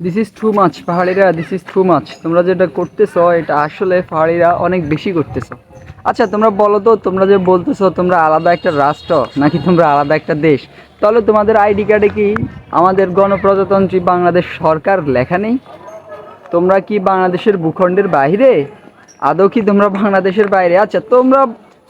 This is too much পাহাড়িরা, this is too much. তোমরা যেটা করতেছো এটা আসলে পাহাড়িরা অনেক বেশি করতেছো। আচ্ছা তোমরা বলো তো, তোমরা যে বলতেছো তোমরা আলাদা একটা রাষ্ট্র নাকি তোমরা আলাদা একটা দেশ, তাহলে তোমাদের আইডি কার্ডে কি আমাদের গণপ্রজাতন্ত্রী বাংলাদেশ সরকার লেখা নেই? তোমরা কি বাংলাদেশের ভূখণ্ডের বাইরে? আদৌ কি তোমরা বাংলাদেশের বাইরে? আচ্ছা তোমরা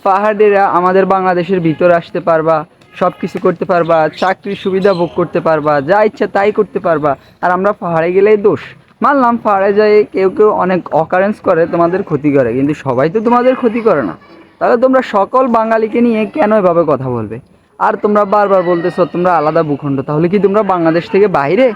পাহাড়িরা আমাদের বাংলাদেশের ভিতরে আসতে পারবা, সব কিছু করতে পারবা, চাকরির সুবিধা ভোগ করতে পারবা, যা ইচ্ছা তাই করতে পারবা, আর আমরা পাহাড়ে গেলেই দোষ। মানলাম পাহাড়ে যাই কেউ কেউ অনেক অকারেন্স করে, তোমাদের ক্ষতি করে, কিন্তু সবাই তো তোমাদের ক্ষতি করে না। তাহলে তোমরা সকল বাঙালিকে নিয়ে কেন এভাবে কথা বলবে? আর তোমরা বারবার বলতেছো তোমরা আলাদা ভূখণ্ড, তাহলে কি তোমরা বাংলাদেশ থেকে বাইরে?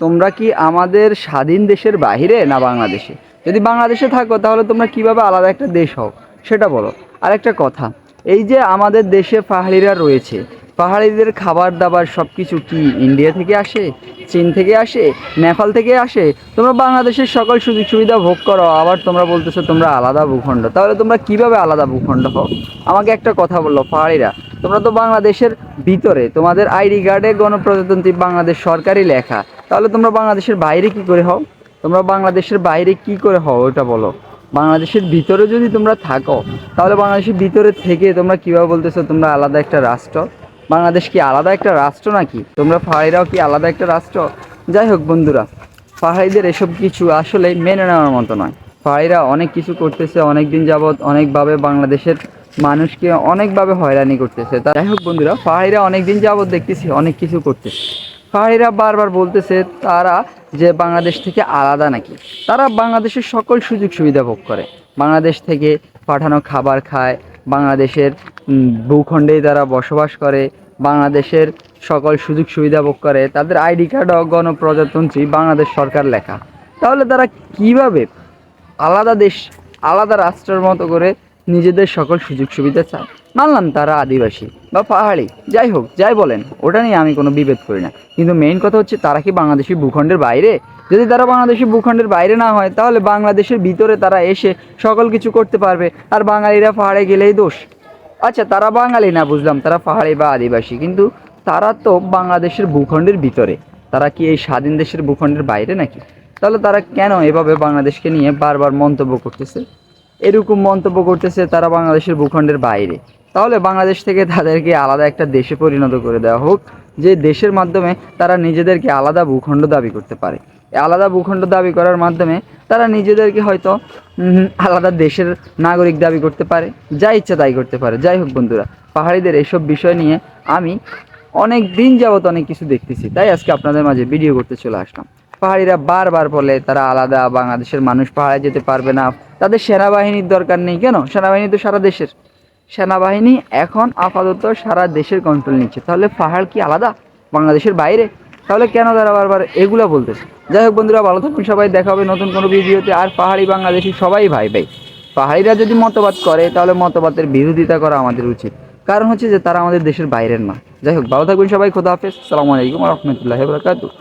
তোমরা কি আমাদের স্বাধীন দেশের বাইরে না বাংলাদেশে? যদি বাংলাদেশে থাকো তাহলে তোমরা কিভাবে আলাদা একটা দেশ হও সেটা বলো। আর একটা কথা, এই যে আমাদের দেশে পাহাড়িরা রয়েছে, পাহাড়িদের খাবার দাবার সব কিছু কি ইন্ডিয়া থেকে আসে, চীন থেকে আসে, নেপাল থেকে আসে? তোমরা বাংলাদেশের সকল সুযোগ সুবিধা ভোগ করো, আবার তোমরা বলতেছো তোমরা আলাদা ভূখণ্ড। তাহলে তোমরা কিভাবে আলাদা ভূখণ্ড হও? আমাকে একটা কথা বললো, পাহাড়িরা তোমরা তো বাংলাদেশের ভিতরে, তোমাদের আইডি কার্ডে গণপ্রজাতন্ত্রী বাংলাদেশ সরকারি লেখা, তাহলে তোমরা বাংলাদেশের বাইরে কি করে হও? তোমরা বাংলাদেশের বাইরে কি করে হও ওটা বলো। বাংলাদেশের ভিতরে যদি তোমরা থাকো, তাহলে বাংলাদেশের ভিতরে থেকে তোমরা কীভাবে বলতেছো তোমরা আলাদা একটা রাষ্ট্র? বাংলাদেশ কি আলাদা একটা রাষ্ট্র নাকি? তোমরা পাহাড়িরাও কি আলাদা একটা রাষ্ট্র? যাই হোক বন্ধুরা, পাহাড়িদের এসব কিছু আসলে মেনে নেওয়ার মতো নয়। পাহাড়িরা অনেক কিছু করতেছে, অনেক দিন যাবৎ অনেকভাবে বাংলাদেশের মানুষকে অনেকভাবে হয়রানি করতেছে। যাই হোক বন্ধুরা, পাহাড়িরা অনেক দিন যাবৎ দেখতেছি অনেক কিছু করতেছে। পাহাড়িরা বারবার বলতেছে তারা যে বাংলাদেশ থেকে আলাদা নাকি। তারা বাংলাদেশের সকল সুযোগ সুবিধা ভোগ করে, বাংলাদেশ থেকে পাঠানো খাবার খায়, বাংলাদেশের ভূখণ্ডেই তারা বসবাস করে, বাংলাদেশের সকল সুযোগ সুবিধা ভোগ করে, তাদের আইডি কার্ডও গণপ্রজাতন্ত্রী বাংলাদেশ সরকার লেখা। তাহলে তারা কিভাবে আলাদা দেশ, আলাদা রাষ্ট্রের মতো করে নিজেদের সকল সুযোগ সুবিধা চায়? মানলাম তারা আদিবাসী বা পাহাড়ি, যাই হোক যাই বলেন, ওটা নিয়ে আমি কোনো বিভেদ করি না, কিন্তু মেইন কথা হচ্ছে তারা কি বাংলাদেশি ভূখণ্ডের বাইরে? যদি তারা বাংলাদেশি ভূখণ্ডের বাইরে না হয়, তাহলে বাংলাদেশের ভিতরে তারা এসে সকল কিছু করতে পারবে, আর বাঙালিরা পাহাড়ে গেলেই দোষ। আচ্ছা তারা বাঙালি না বুঝলাম, তারা পাহাড়ি বা আদিবাসী, কিন্তু তারা তো বাংলাদেশের ভূখণ্ডের ভিতরে। তারা কি এই স্বাধীন দেশের ভূখণ্ডের বাইরে নাকি? তাহলে তারা কেন এভাবে বাংলাদেশকে নিয়ে বারবার মন্তব্য করতেছে? এরকম মন্তব্য করতেছে তারা বাংলাদেশের ভূখণ্ডের বাইরে। তাহলে বাংলাদেশ থেকে তাদেরকে আলাদা একটা দেশে পরিণত করে দেওয়া হোক, যে দেশের মাধ্যমে তারা নিজেদেরকে আলাদা ভূখণ্ড দাবি করতে পারে। আলাদা ভূখণ্ড দাবি করার মাধ্যমে তারা নিজেদেরকে হয়তো আলাদা দেশের নাগরিক দাবি করতে পারে, যা ইচ্ছা তাই করতে পারে। যাই হোক বন্ধুরা, পাহাড়িদের এইসব বিষয় নিয়ে আমি অনেক দিন যাবত অনেক কিছু দেখতেছি, তাই আজকে আপনাদের মাঝে ভিডিও করতে চলে আসলাম। পাহাড়িরা বারবার বলে তারা আলাদা, বাংলাদেশের মানুষ পাহাড়ে যেতে পারবে না, তাদের সেনাবাহিনীর দরকার নেই। কেন? সেনাবাহিনী তো সারা দেশের। সেনাবাহিনী এখন আপাতত সারা দেশের কন্ট্রোল নিচ্ছে, তাহলে পাহাড় কি আলাদা, বাংলাদেশের বাইরে? তাহলে কেন তারা বারবার এগুলো বলতেছে? যাই হোক বন্ধুরা, ভালো থাকুন সবাই, দেখা হবে নতুন কোনো ভিডিওতে। আর পাহাড়ি বাংলাদেশি সবাই ভাই ভাই। পাহাড়িরা যদি মতবাদ করে তাহলে মতবাদের বিরোধিতা করা আমাদের উচিত, কারণ হচ্ছে যে তারা আমাদের দেশের বাইরের না। যাই হোক ভালো থাকবেন সবাই, খোদা হাফেজ, আসসালামু আলাইকুম ওয়া রাহমাতুল্লাহি ওয়া বারাকাতুহু।